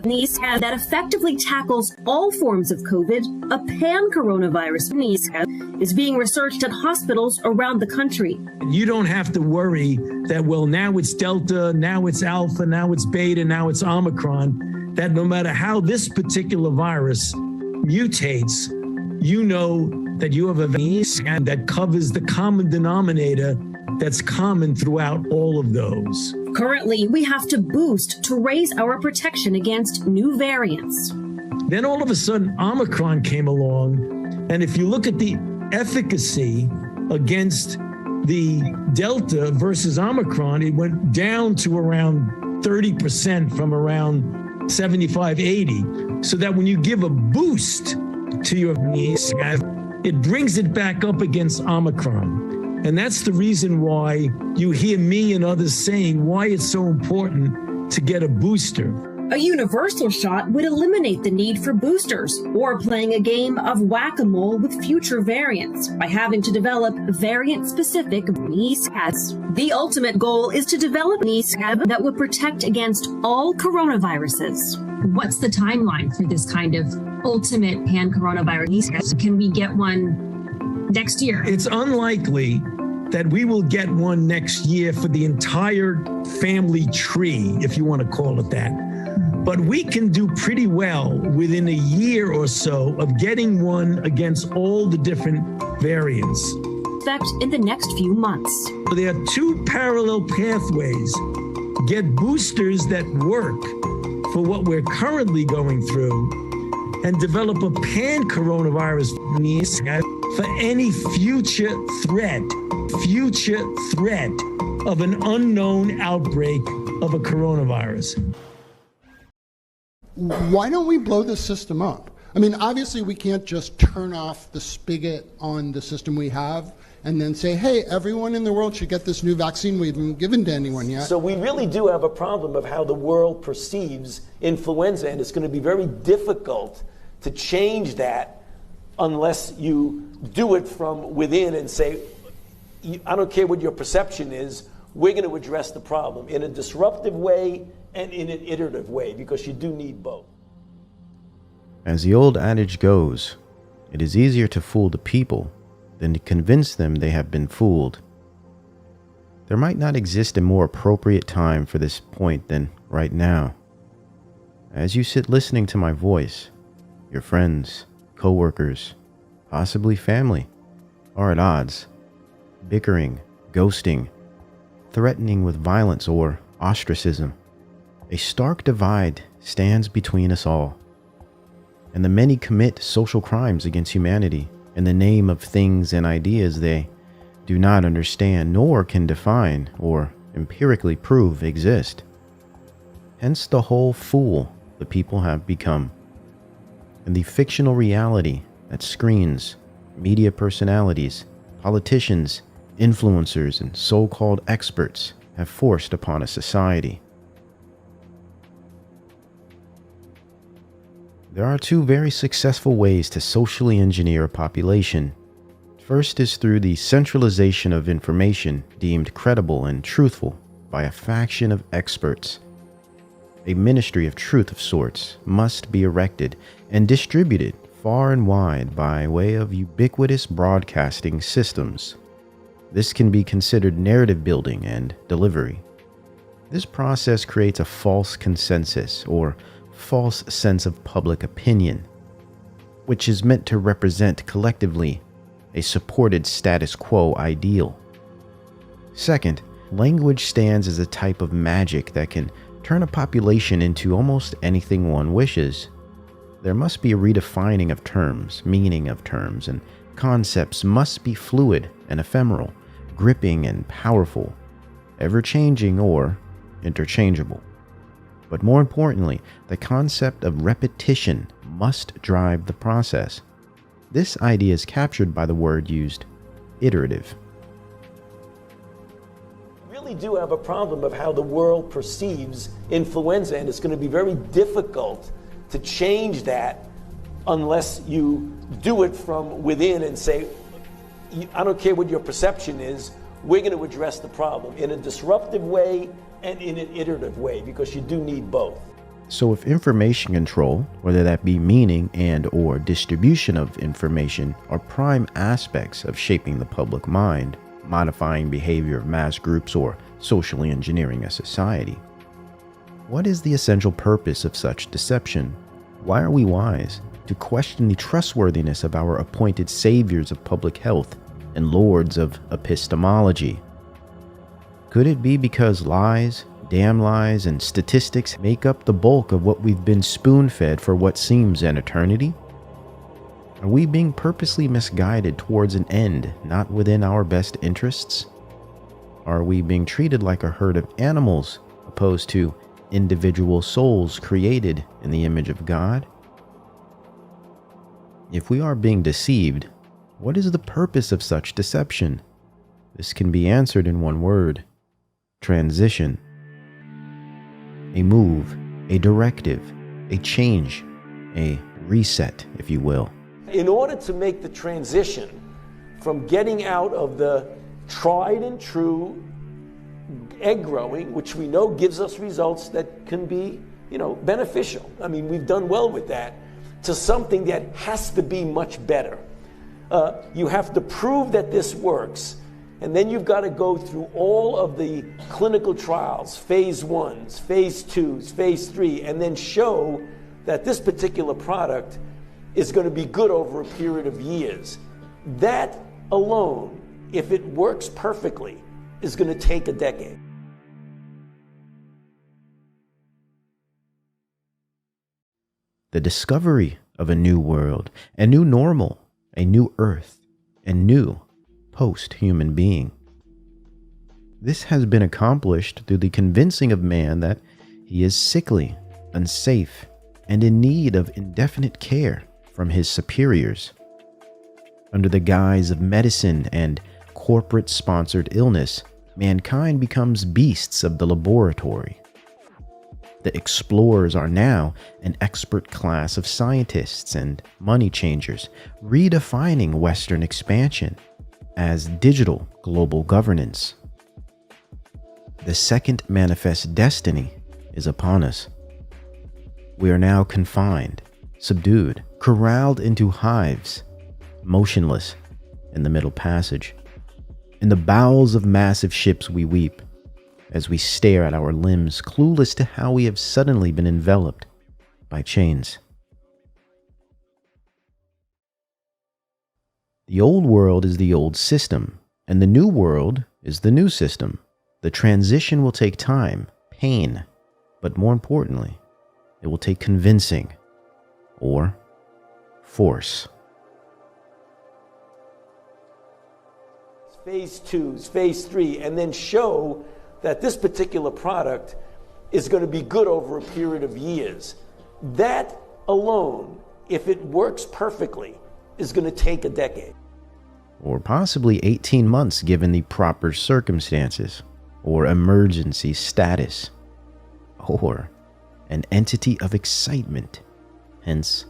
that effectively tackles all forms of COVID, a pan-coronavirus is being researched at hospitals around the country. You don't have to worry that, well, now it's Delta, now it's Alpha, now it's Beta, now it's Omicron, that no matter how this particular virus mutates, you know that you have a vaccine that covers the common denominator that's common throughout all of those. Currently, we have to boost to raise our protection against new variants. Then all of a sudden, Omicron came along, and if you look at the efficacy against the Delta versus Omicron, it went down to around 30% from around 75, 80. So that when you give a boost to your knees, it brings it back up against Omicron. And that's the reason why you hear me and others saying why it's so important to get a booster. A universal shot would eliminate the need for boosters or playing a game of whack-a-mole with future variants by having to develop variant-specific vaccines. The ultimate goal is to develop vaccines that would protect against all coronaviruses. What's the timeline for this kind of ultimate pan-coronavirus? Can we get one next year? It's unlikely that we will get one next year for the entire family tree, if you want to call it that. But we can do pretty well within a year or so of getting one against all the different variants. Effect in the next few months. There are two parallel pathways. Get boosters that work for what we're currently going through and develop a pan-coronavirus for any future threat of an unknown outbreak of a coronavirus. Why don't we blow this system up? I mean, obviously we can't just turn off the spigot on the system we have and then say, hey, everyone in the world should get this new vaccine we haven't given to anyone yet. So we really do have a problem of how the world perceives influenza, and it's going to be very difficult to change that unless you do it from within and say, I don't care what your perception is, we're going to address the problem in a disruptive way and in an iterative way, because you do need both. As the old adage goes, it is easier to fool the people than to convince them they have been fooled. There might not exist a more appropriate time for this point than right now. As you sit listening to my voice, your friends, co-workers, possibly family, are at odds, bickering, ghosting, threatening with violence or ostracism. A stark divide stands between us all, and the many commit social crimes against humanity in the name of things and ideas they do not understand nor can define or empirically prove exist. Hence the whole fool the people have become, and the fictional reality that screens, media personalities, politicians, influencers, and so-called experts have forced upon a society. There are two very successful ways to socially engineer a population. First is through the centralization of information deemed credible and truthful by a faction of experts. A ministry of truth of sorts must be erected and distributed far and wide by way of ubiquitous broadcasting systems. This can be considered narrative building and delivery. This process creates a false consensus or false sense of public opinion, which is meant to represent collectively a supported status quo ideal. Second, language stands as a type of magic that can turn a population into almost anything one wishes. There must be a redefining of terms, meaning of terms, and concepts must be fluid and ephemeral, gripping and powerful, ever-changing or interchangeable. But more importantly, the concept of repetition must drive the process. This idea is captured by the word used, iterative. We really do have a problem of how the world perceives influenza, and it's going to be very difficult to change that unless you do it from within and say, I don't care what your perception is, we're going to address the problem in a disruptive way and in an iterative way, because you do need both. So if information control, whether that be meaning and or distribution of information, are prime aspects of shaping the public mind, modifying behavior of mass groups, or socially engineering a society, what is the essential purpose of such deception? Why are we wise to question the trustworthiness of our appointed saviors of public health and lords of epistemology? Could it be because lies, damn lies, and statistics make up the bulk of what we've been spoon-fed for what seems an eternity? Are we being purposely misguided towards an end not within our best interests? Are we being treated like a herd of animals opposed to individual souls created in the image of God? If we are being deceived, what is the purpose of such deception? This can be answered in one word: transition. A move, a directive, a change, a reset, if you will. In order to make the transition from getting out of the tried and true egg growing, which we know gives us results that can be, beneficial. I mean, we've done well with that, to something that has to be much better. You have to prove that this works, and then you've got to go through all of the clinical trials, phase 1s, phase 2s, phase 3, and then show that this particular product is going to be good over a period of years. That alone, if it works perfectly, is going to take a decade. The discovery of a new world, a new normal, a new earth, a new post-human being. This has been accomplished through the convincing of man that he is sickly, unsafe, and in need of indefinite care from his superiors. Under the guise of medicine and corporate-sponsored illness, mankind becomes beasts of the laboratory. The explorers are now an expert class of scientists and money changers, redefining Western expansion as digital global governance. The second manifest destiny is upon us. We are now confined, subdued, corralled into hives, motionless in the Middle Passage. In the bowels of massive ships we weep, as we stare at our limbs, clueless to how we have suddenly been enveloped by chains. The old world is the old system, and the new world is the new system. The transition will take time, pain, but more importantly, it will take convincing or force. Phase 2s, phase 3, and then show that this particular product is going to be good over a period of years. That alone, if it works perfectly, is going to take a decade. Or possibly 18 months given the proper circumstances, or emergency status, or an entity of excitement, hence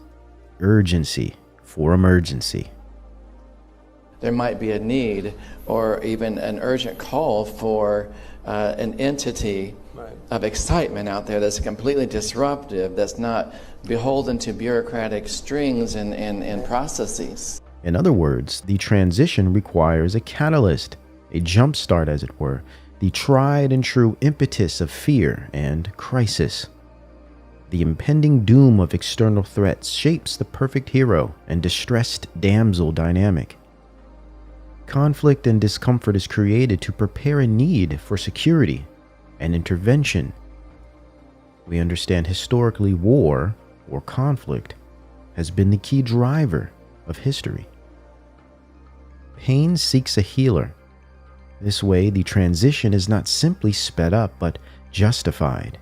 urgency for emergency. There might be a need or even an urgent call for an entity of excitement out there that's completely disruptive, that's not beholden to bureaucratic strings and processes. In other words, the transition requires a catalyst, a jump start as it were, the tried and true impetus of fear and crisis. The impending doom of external threats shapes the perfect hero and distressed damsel dynamic. Conflict and discomfort is created to prepare a need for security and intervention. We understand historically war or conflict has been the key driver of history. Pain seeks a healer. This way, the transition is not simply sped up, but justified,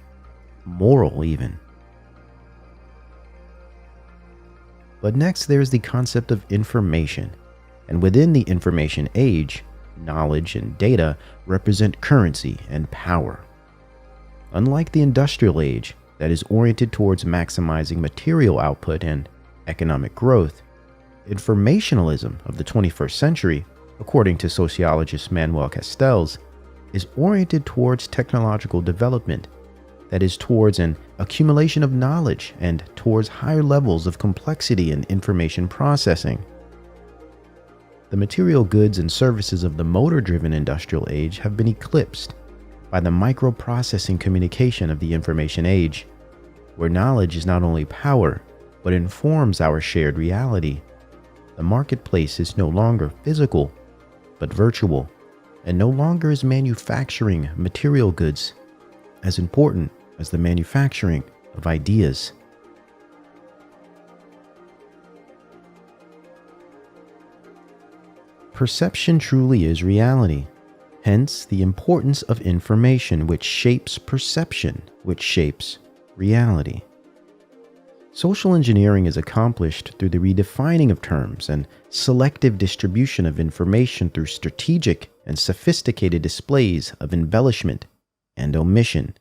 moral even. But next, there's the concept of information. And within the information age, knowledge and data represent currency and power. Unlike the industrial age that is oriented towards maximizing material output and economic growth, informationalism of the 21st century, according to sociologist Manuel Castells, is oriented towards technological development, that is towards an accumulation of knowledge and towards higher levels of complexity in information processing. The material goods and services of the motor-driven industrial age have been eclipsed by the microprocessing communication of the information age, where knowledge is not only power, but informs our shared reality. The marketplace is no longer physical, but virtual, and no longer is manufacturing material goods as important as the manufacturing of ideas. Perception truly is reality, hence the importance of information which shapes perception, which shapes reality. Social engineering is accomplished through the redefining of terms and selective distribution of information through strategic and sophisticated displays of embellishment and omission.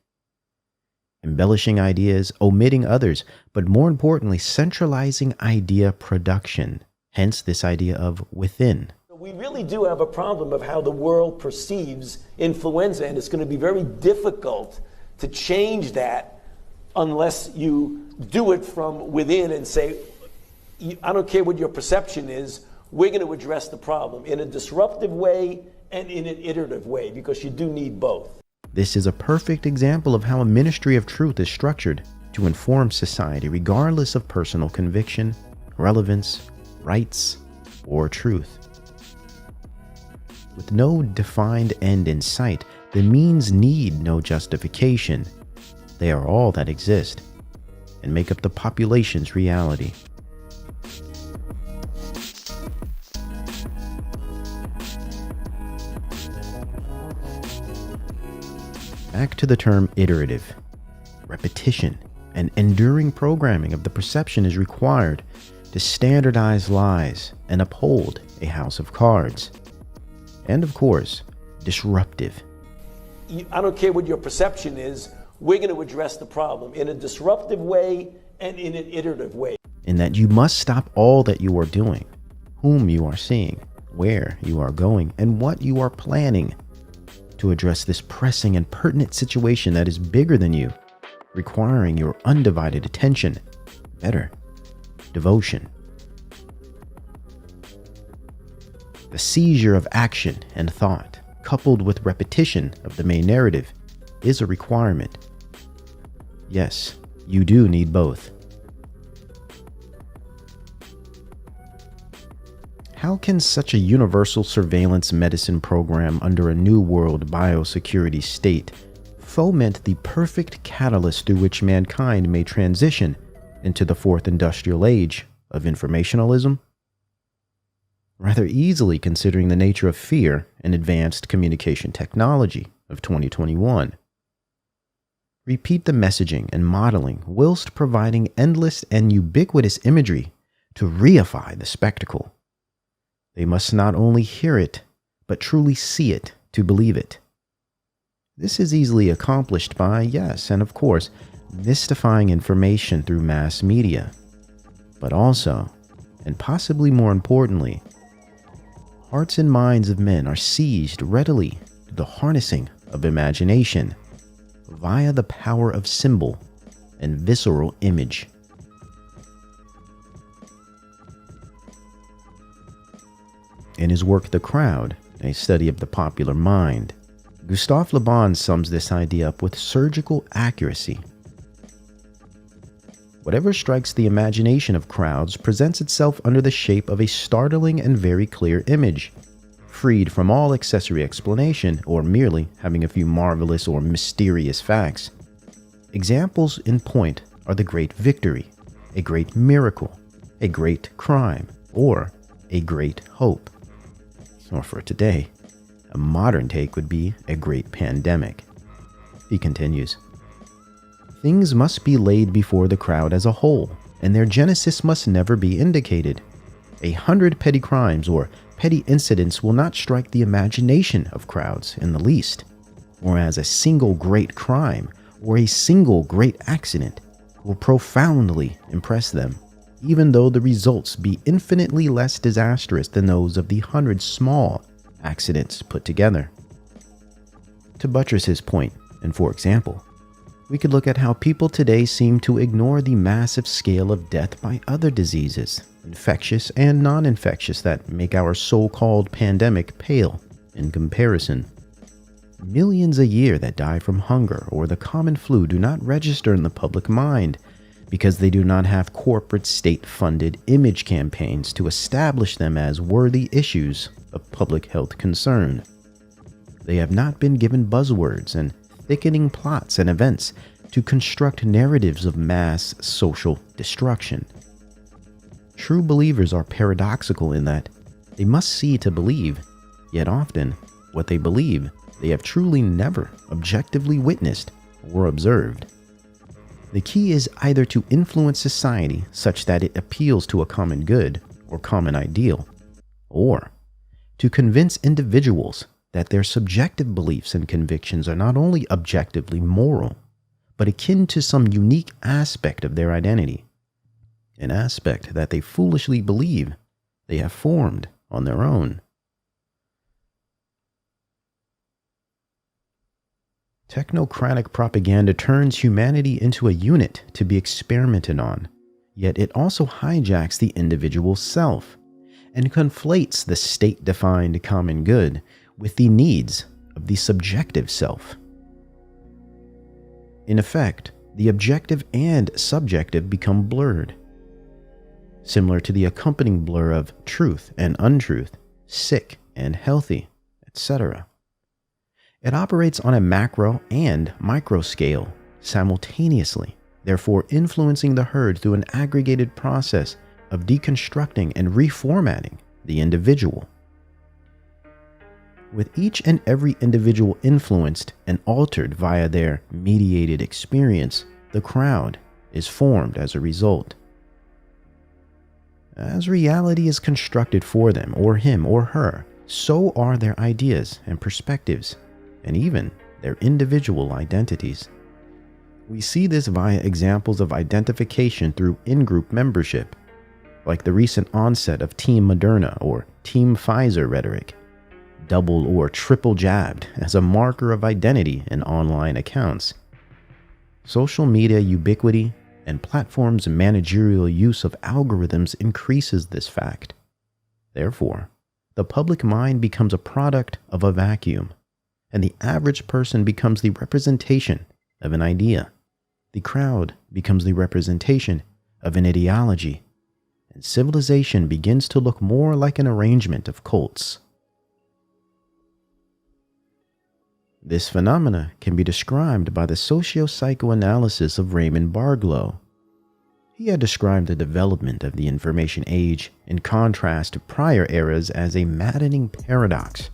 Embellishing ideas, omitting others, but more importantly, centralizing idea production, hence this idea of within. We really do have a problem of how the world perceives influenza, and it's going to be very difficult to change that unless you do it from within and say, I don't care what your perception is, we're going to address the problem in a disruptive way and in an iterative way, because you do need both. This is a perfect example of how a ministry of truth is structured to inform society regardless of personal conviction, relevance, rights, or truth. With no defined end in sight, the means need no justification. They are all that exist and make up the population's reality. Back to the term iterative. Repetition and enduring programming of the perception is required to standardize lies and uphold a house of cards. And of course, disruptive. I don't care what your perception is, we're going to address the problem in a disruptive way and in an iterative way. In that you must stop all that you are doing, whom you are seeing, where you are going, and what you are planning to address this pressing and pertinent situation that is bigger than you, requiring your undivided attention, better, devotion. The seizure of action and thought, coupled with repetition of the main narrative, is a requirement. Yes, you do need both. How can such a universal surveillance medicine program under a new world biosecurity state foment the perfect catalyst through which mankind may transition into the fourth industrial age of informationalism? Rather easily, considering the nature of fear and advanced communication technology of 2021. Repeat the messaging and modeling whilst providing endless and ubiquitous imagery to reify the spectacle. They must not only hear it, but truly see it to believe it. This is easily accomplished by, yes, and of course, mystifying information through mass media, but also, and possibly more importantly, hearts and minds of men are seized readily to the harnessing of imagination via the power of symbol and visceral image. In his work The Crowd, a study of the popular mind, Gustave Le Bon sums this idea up with surgical accuracy. Whatever strikes the imagination of crowds presents itself under the shape of a startling and very clear image, freed from all accessory explanation or merely having a few marvelous or mysterious facts. Examples in point are the great victory, a great miracle, a great crime, or a great hope. Or for today, a modern take would be a great pandemic. He continues, things must be laid before the crowd as a whole, and their genesis must never be indicated. 100 petty crimes or petty incidents will not strike the imagination of crowds in the least, whereas a single great crime or a single great accident will profoundly impress them, even though the results be infinitely less disastrous than those of the 100 small accidents put together. To buttress his point, and for example, we could look at how people today seem to ignore the massive scale of death by other diseases, infectious and non-infectious, that make our so-called pandemic pale in comparison. Millions a year that die from hunger or the common flu do not register in the public mind because they do not have corporate state-funded image campaigns to establish them as worthy issues of public health concern. They have not been given buzzwords and thickening plots and events to construct narratives of mass social destruction. True believers are paradoxical in that they must see to believe, yet often what they believe they have truly never objectively witnessed or observed. The key is either to influence society such that it appeals to a common good or common ideal, or to convince individuals that their subjective beliefs and convictions are not only objectively moral, but akin to some unique aspect of their identity, an aspect that they foolishly believe they have formed on their own. Technocratic propaganda turns humanity into a unit to be experimented on, yet it also hijacks the individual self and conflates the state-defined common good with the needs of the subjective self. In effect, the objective and subjective become blurred, similar to the accompanying blur of truth and untruth, sick and healthy, etc. It operates on a macro and micro scale simultaneously, therefore influencing the herd through an aggregated process of deconstructing and reformatting the individual. With each and every individual influenced and altered via their mediated experience, the crowd is formed as a result. As reality is constructed for them, or him or her, so are their ideas and perspectives, and even their individual identities. We see this via examples of identification through in-group membership, like the recent onset of Team Moderna or Team Pfizer rhetoric, double or triple jabbed as a marker of identity in online accounts. Social media ubiquity and platforms' managerial use of algorithms increases this fact. Therefore, the public mind becomes a product of a vacuum, and the average person becomes the representation of an idea. The crowd becomes the representation of an ideology, and civilization begins to look more like an arrangement of cults. This phenomena can be described by the socio-psychoanalysis of Raymond Barlow. He had described the development of the information age in contrast to prior eras as a maddening paradox.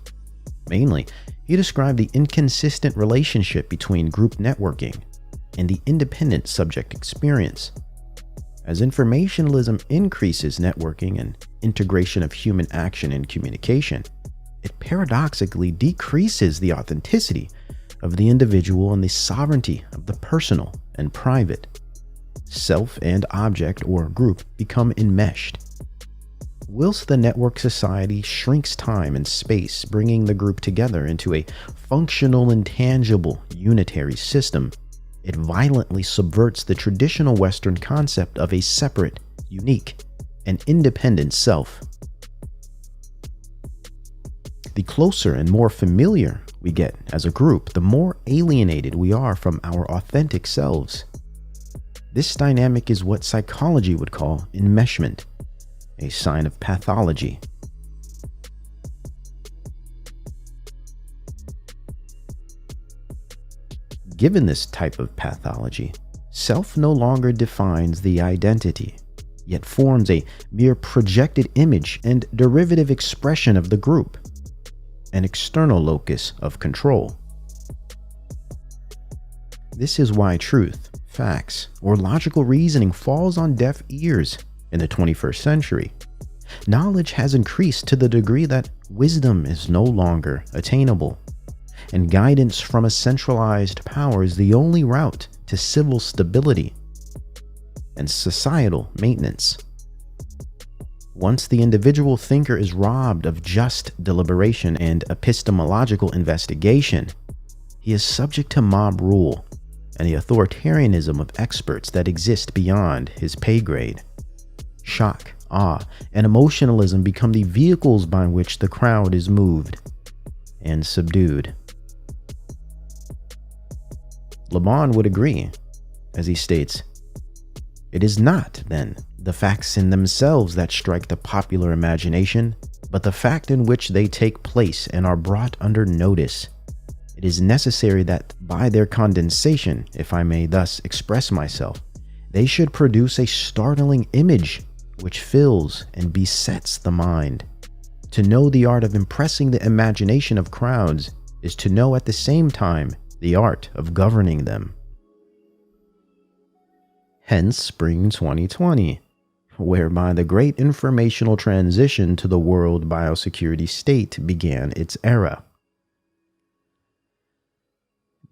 Mainly, he described the inconsistent relationship between group networking and the independent subject experience. As informationalism increases networking and integration of human action and communication, it paradoxically decreases the authenticity of the individual and the sovereignty of the personal and private. Self and object or group become enmeshed. Whilst the network society shrinks time and space, bringing the group together into a functional and tangible unitary system, it violently subverts the traditional Western concept of a separate, unique, and independent self. The closer and more familiar we get as a group, the more alienated we are from our authentic selves. This dynamic is what psychology would call enmeshment, a sign of pathology. Given this type of pathology, self no longer defines the identity, yet forms a mere projected image and derivative expression of the group, an external locus of control. This is why truth, facts, or logical reasoning falls on deaf ears in the 21st century. Knowledge has increased to the degree that wisdom is no longer attainable, and guidance from a centralized power is the only route to civil stability and societal maintenance. Once the individual thinker is robbed of just deliberation and epistemological investigation, he is subject to mob rule and the authoritarianism of experts that exist beyond his pay grade. Shock, awe, and emotionalism become the vehicles by which the crowd is moved and subdued. Le Bon would agree, as he states, "It is not, then, the facts in themselves that strike the popular imagination, but the fact in which they take place and are brought under notice. It is necessary that by their condensation, if I may thus express myself, they should produce a startling image which fills and besets the mind. To know the art of impressing the imagination of crowds is to know at the same time the art of governing them." Hence spring 2020, whereby the great informational transition to the world biosecurity state began its era.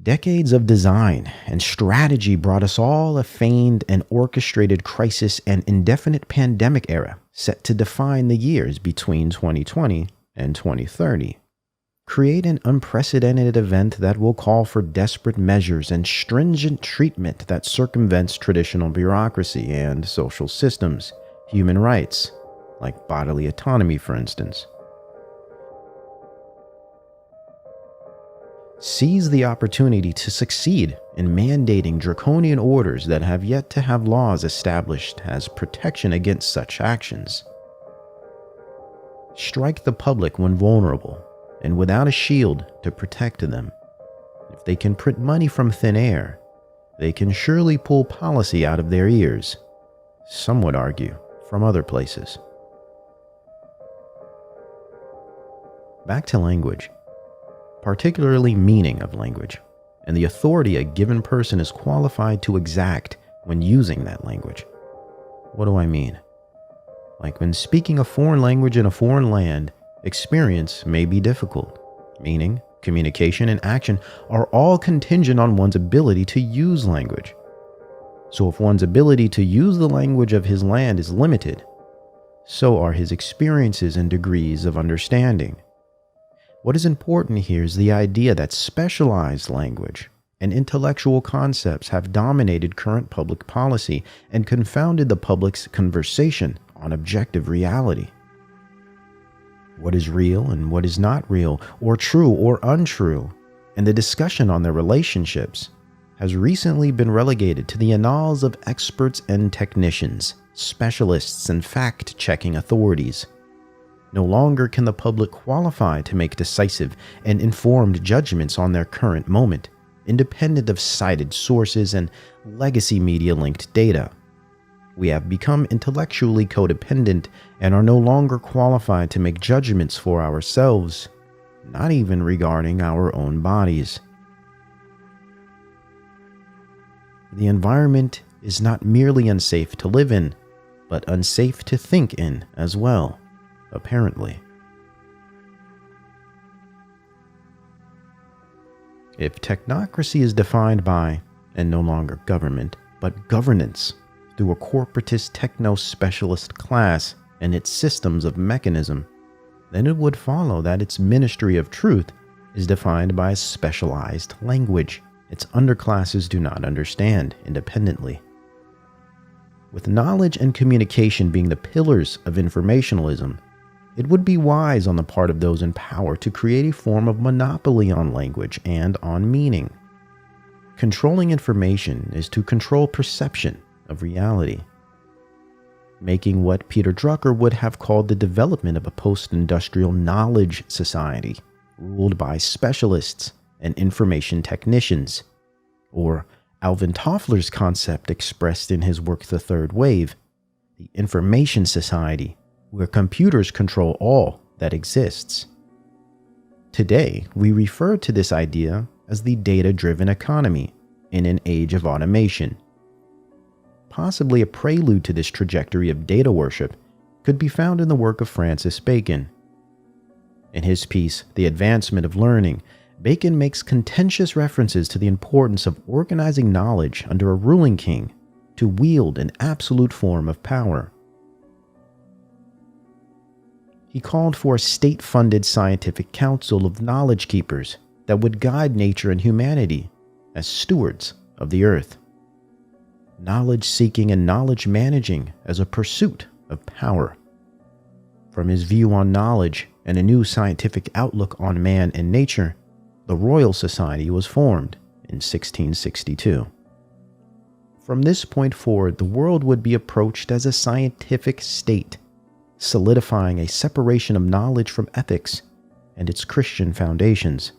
Decades of design and strategy brought us all a feigned and orchestrated crisis and indefinite pandemic era set to define the years between 2020 and 2030. Create an unprecedented event that will call for desperate measures and stringent treatment that circumvents traditional bureaucracy and social systems, human rights, like bodily autonomy, for instance. Seize the opportunity to succeed in mandating draconian orders that have yet to have laws established as protection against such actions. Strike the public when vulnerable and without a shield to protect them. If they can print money from thin air, they can surely pull policy out of their ears, some would argue, from other places. Back to language, particularly meaning of language, and the authority a given person is qualified to exact when using that language. What do I mean? Like when speaking a foreign language in a foreign land, experience may be difficult. Meaning, communication, and action are all contingent on one's ability to use language. So if one's ability to use the language of his land is limited, so are his experiences and degrees of understanding. What is important here is the idea that specialized language and intellectual concepts have dominated current public policy and confounded the public's conversation on objective reality. What is real and what is not real, or true or untrue, and the discussion on their relationships has recently been relegated to the annals of experts and technicians, specialists and fact-checking authorities. No longer can the public qualify to make decisive and informed judgments on their current moment, independent of cited sources and legacy media-linked data. We have become intellectually codependent and are no longer qualified to make judgments for ourselves, not even regarding our own bodies. The environment is not merely unsafe to live in, but unsafe to think in as well, apparently. If technocracy is defined by, and no longer government, but governance, through a corporatist techno-specialist class and its systems of mechanism, then it would follow that its ministry of truth is defined by a specialized language its underclasses do not understand independently. With knowledge and communication being the pillars of informationalism, it would be wise on the part of those in power to create a form of monopoly on language and on meaning. Controlling information is to control perception of reality, making what Peter Drucker would have called the development of a post-industrial knowledge society ruled by specialists and information technicians, or Alvin Toffler's concept expressed in his work The Third Wave, the information society where computers control all that exists. Today, we refer to this idea as the data-driven economy in an age of automation. Possibly a prelude to this trajectory of data worship could be found in the work of Francis Bacon. In his piece, The Advancement of Learning, Bacon makes contentious references to the importance of organizing knowledge under a ruling king to wield an absolute form of power. He called for a state-funded scientific council of knowledge keepers that would guide nature and humanity as stewards of the earth. Knowledge seeking and knowledge managing as a pursuit of power. From his view on knowledge and a new scientific outlook on man and nature, the Royal Society was formed in 1662. From this point forward, the world would be approached as a scientific state, solidifying a separation of knowledge from ethics and its Christian foundations.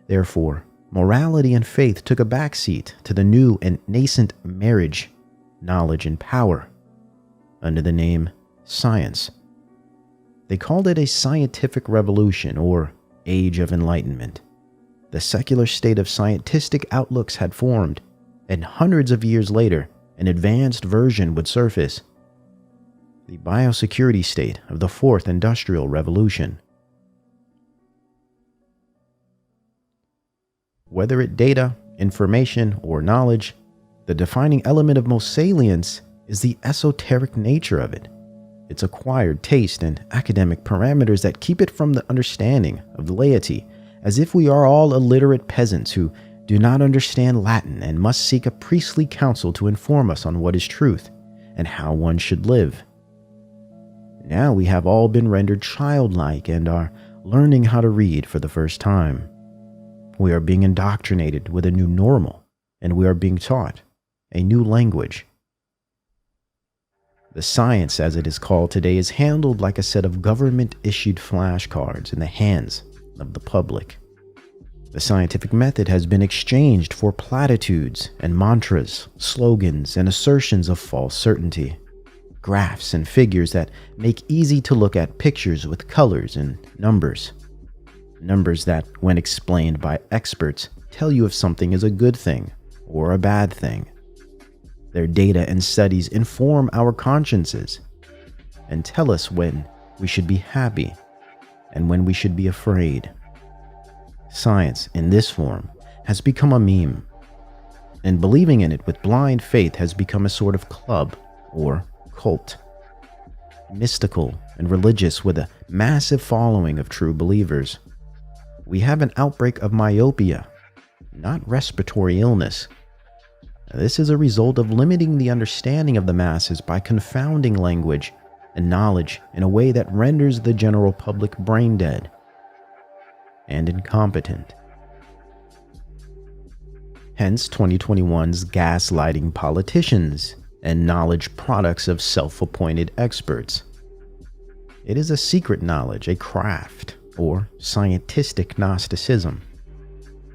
Therefore, morality and faith took a backseat to the new and nascent marriage, knowledge and power, under the name science. They called it a scientific revolution or age of enlightenment. The secular state of scientific outlooks had formed, and hundreds of years later, an advanced version would surface. The biosecurity state of the Fourth Industrial Revolution. Whether it data, information, or knowledge, the defining element of most salience is the esoteric nature of it. Its acquired taste and academic parameters that keep it from the understanding of the laity, as if we are all illiterate peasants who do not understand Latin and must seek a priestly counsel to inform us on what is truth and how one should live. Now we have all been rendered childlike and are learning how to read for the first time. We are being indoctrinated with a new normal, and we are being taught a new language. The science, as it is called today, is handled like a set of government-issued flashcards in the hands of the public. The scientific method has been exchanged for platitudes and mantras, slogans, and assertions of false certainty. Graphs and figures that make easy to look at pictures with colors and numbers. Numbers that, when explained by experts, tell you if something is a good thing or a bad thing. Their data and studies inform our consciences and tell us when we should be happy and when we should be afraid. Science, in this form, has become a meme, and believing in it with blind faith has become a sort of club or cult. Mystical and religious with a massive following of true believers. We have an outbreak of myopia, not respiratory illness. This is a result of limiting the understanding of the masses by confounding language and knowledge in a way that renders the general public brain dead and incompetent. Hence 2021's gaslighting politicians and knowledge products of self-appointed experts. It is a secret knowledge, a craft, or scientistic Gnosticism.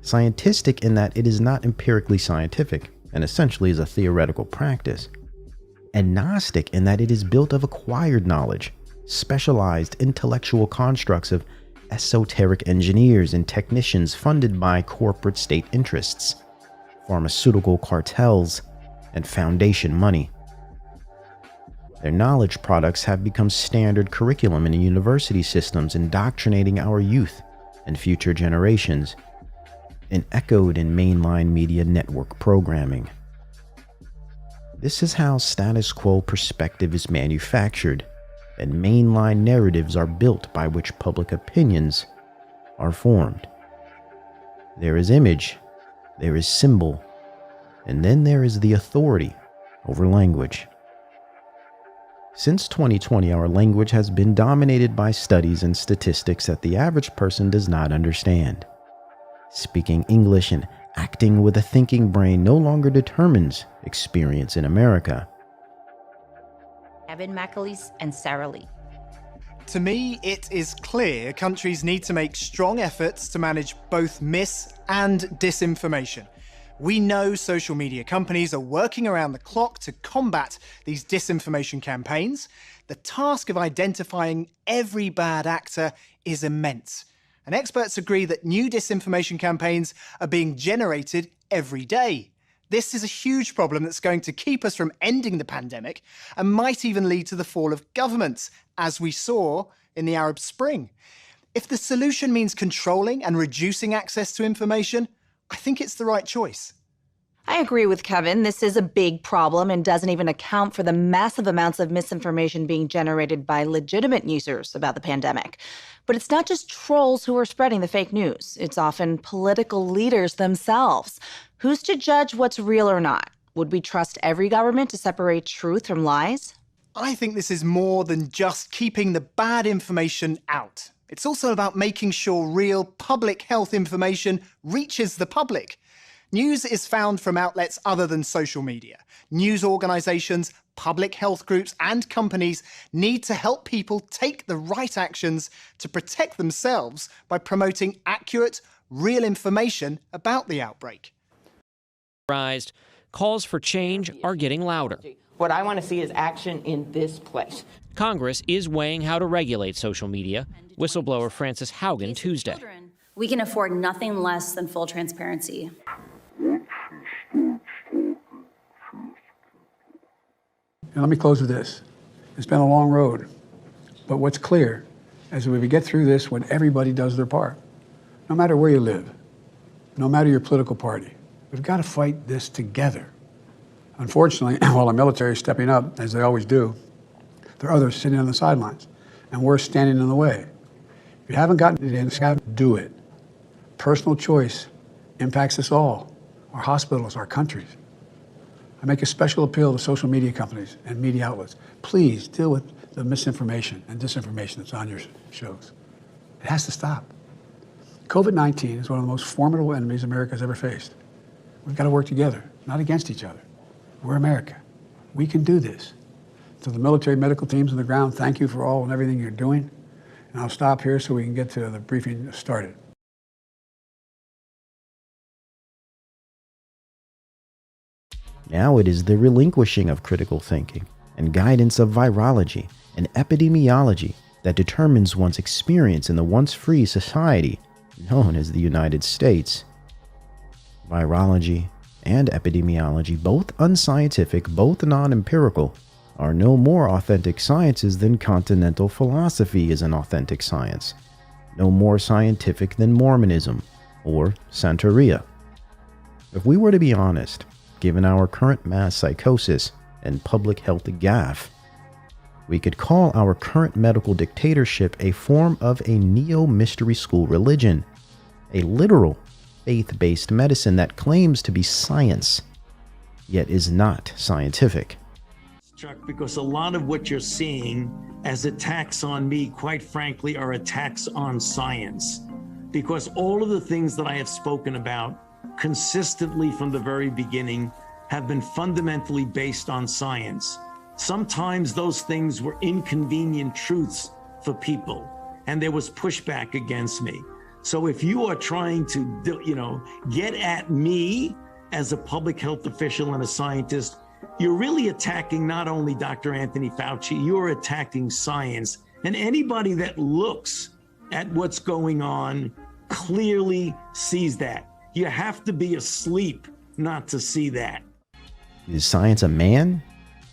Scientistic in that it is not empirically scientific, and essentially is a theoretical practice. And Gnostic in that it is built of acquired knowledge, specialized intellectual constructs of esoteric engineers and technicians funded by corporate state interests, pharmaceutical cartels, and foundation money. Their knowledge products have become standard curriculum in university systems, indoctrinating our youth and future generations, and echoed in mainline media network programming. This is how status quo perspective is manufactured, and mainline narratives are built by which public opinions are formed. There is image, there is symbol, and then there is the authority over language. Since 2020, our language has been dominated by studies and statistics that the average person does not understand. Speaking English and acting with a thinking brain no longer determines experience in America. Evan McAleese and Sarah Lee. To me, it is clear countries need to make strong efforts to manage both mis- and disinformation. We know social media companies are working around the clock to combat these disinformation campaigns. The task of identifying every bad actor is immense. And experts agree that new disinformation campaigns are being generated every day. This is a huge problem that's going to keep us from ending the pandemic and might even lead to the fall of governments, as we saw in the Arab Spring. If the solution means controlling and reducing access to information, I think it's the right choice. I agree with Kevin. This is a big problem and doesn't even account for the massive amounts of misinformation being generated by legitimate users about the pandemic. But it's not just trolls who are spreading the fake news. It's often political leaders themselves. Who's to judge what's real or not? Would we trust every government to separate truth from lies? I think this is more than just keeping the bad information out. It's also about making sure real public health information reaches the public. News is found from outlets other than social media. News organisations, public health groups and companies need to help people take the right actions to protect themselves by promoting accurate, real information about the outbreak. Calls for change are getting louder. What I want to see is action in this place. Congress is weighing how to regulate social media. Whistleblower Frances Haugen Tuesday. We can afford nothing less than full transparency. And let me close with this. It's been a long road, but what's clear is that we get through this when everybody does their part. No matter where you live, no matter your political party, we've got to fight this together. Unfortunately, while the military is stepping up, as they always do, there are others sitting on the sidelines, and we're standing in the way. If you haven't gotten it in, do it. Personal choice impacts us all, our hospitals, our countries. I make a special appeal to social media companies and media outlets. Please deal with the misinformation and disinformation that's on your shows. It has to stop. COVID-19 is one of the most formidable enemies America's ever faced. We've got to work together, not against each other. We're America. We can do this. To the military medical teams on the ground, thank you for all and everything you're doing. And I'll stop here so we can get to the briefing started. Now it is the relinquishing of critical thinking and guidance of virology and epidemiology that determines one's experience in the once free society known as the United States. Virology and epidemiology, both unscientific, both non-empirical, are no more authentic sciences than continental philosophy is an authentic science, no more scientific than Mormonism or Santeria. If we were to be honest, given our current mass psychosis and public health gaffe, we could call our current medical dictatorship a form of a neo-mystery school religion, a literal faith-based medicine that claims to be science, yet is not scientific. Chuck, because a lot of what you're seeing as attacks on me, quite frankly, are attacks on science. Because all of the things that I have spoken about consistently from the very beginning have been fundamentally based on science. Sometimes those things were inconvenient truths for people, and there was pushback against me. So if you are trying to, get at me as a public health official and a scientist, you're really attacking not only Dr. Anthony Fauci, you're attacking science. And anybody that looks at what's going on clearly sees that. You have to be asleep not to see that. Is science a man,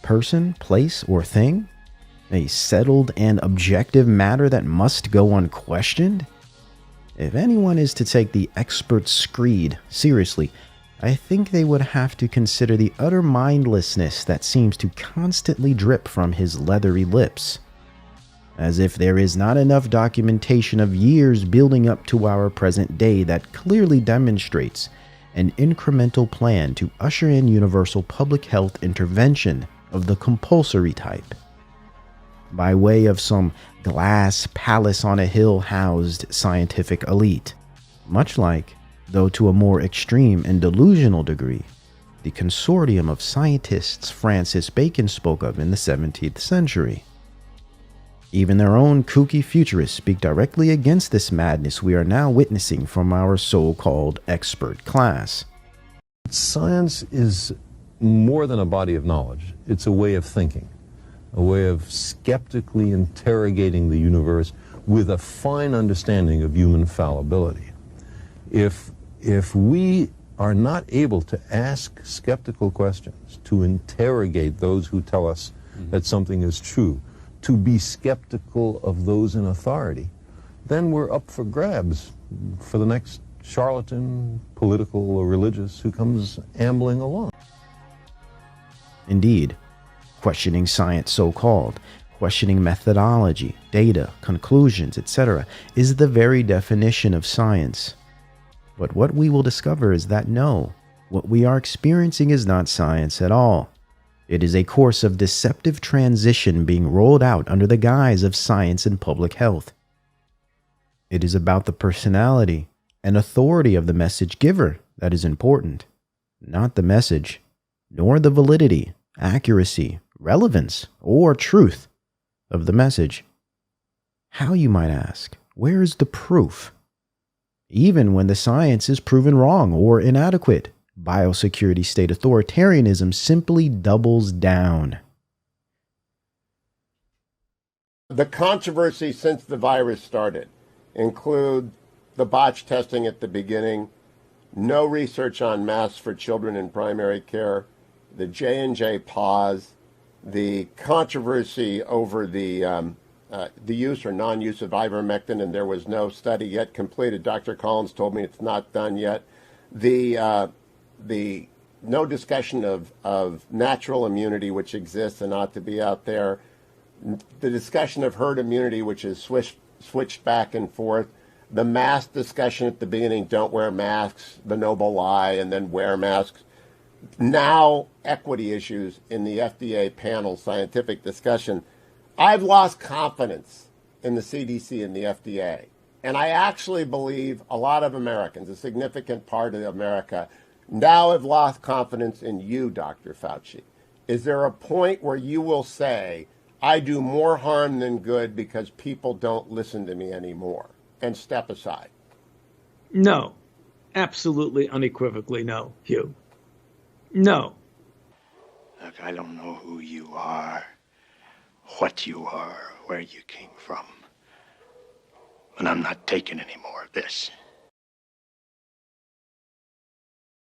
person, place, or thing? A settled and objective matter that must go unquestioned? If anyone is to take the expert screed seriously, I think they would have to consider the utter mindlessness that seems to constantly drip from his leathery lips. As if there is not enough documentation of years building up to our present day that clearly demonstrates an incremental plan to usher in universal public health intervention of the compulsory type. By way of some glass palace on a hill housed scientific elite, much like, though to a more extreme and delusional degree, the consortium of scientists Francis Bacon spoke of in the 17th century. Even their own kooky futurists speak directly against this madness we are now witnessing from our so-called expert class. Science is more than a body of knowledge. It's a way of thinking, a way of skeptically interrogating the universe with a fine understanding of human fallibility. If we are not able to ask skeptical questions, to interrogate those who tell us that something is true, to be skeptical of those in authority, then we're up for grabs for the next charlatan, political or religious, who comes ambling along. Indeed, questioning science so-called, questioning methodology, data, conclusions, etc., is the very definition of science. But what we will discover is that no, what we are experiencing is not science at all. It is a course of deceptive transition being rolled out under the guise of science and public health. It is about the personality and authority of the message giver that is important, not the message, nor the validity, accuracy, relevance, or truth of the message. How, you might ask? Where is the proof? Even when the science is proven wrong or inadequate, biosecurity state authoritarianism simply doubles down. The controversy since the virus started include the botched testing at the beginning, no research on masks for children in primary care, the J&J pause, the controversy over the use or non-use of ivermectin, and there was no study yet completed. Dr. Collins told me it's not done yet. The no discussion of natural immunity, which exists and ought to be out there. The discussion of herd immunity, which is switched back and forth. The mask discussion at the beginning, don't wear masks, the noble lie, and then wear masks. Now, equity issues in the FDA panel scientific discussion. I've lost confidence in the CDC and the FDA. And I actually believe a lot of Americans, a significant part of America, now have lost confidence in you, Dr. Fauci. Is there a point where you will say, I do more harm than good because people don't listen to me anymore, and step aside? No. Absolutely, unequivocally no, Hugh. No. Look, I don't know who you are, what you are, where you came from. But I'm not taking any more of this.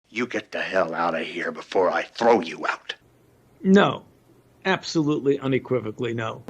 You get the hell out of here before I throw you out. No. Absolutely, unequivocally no.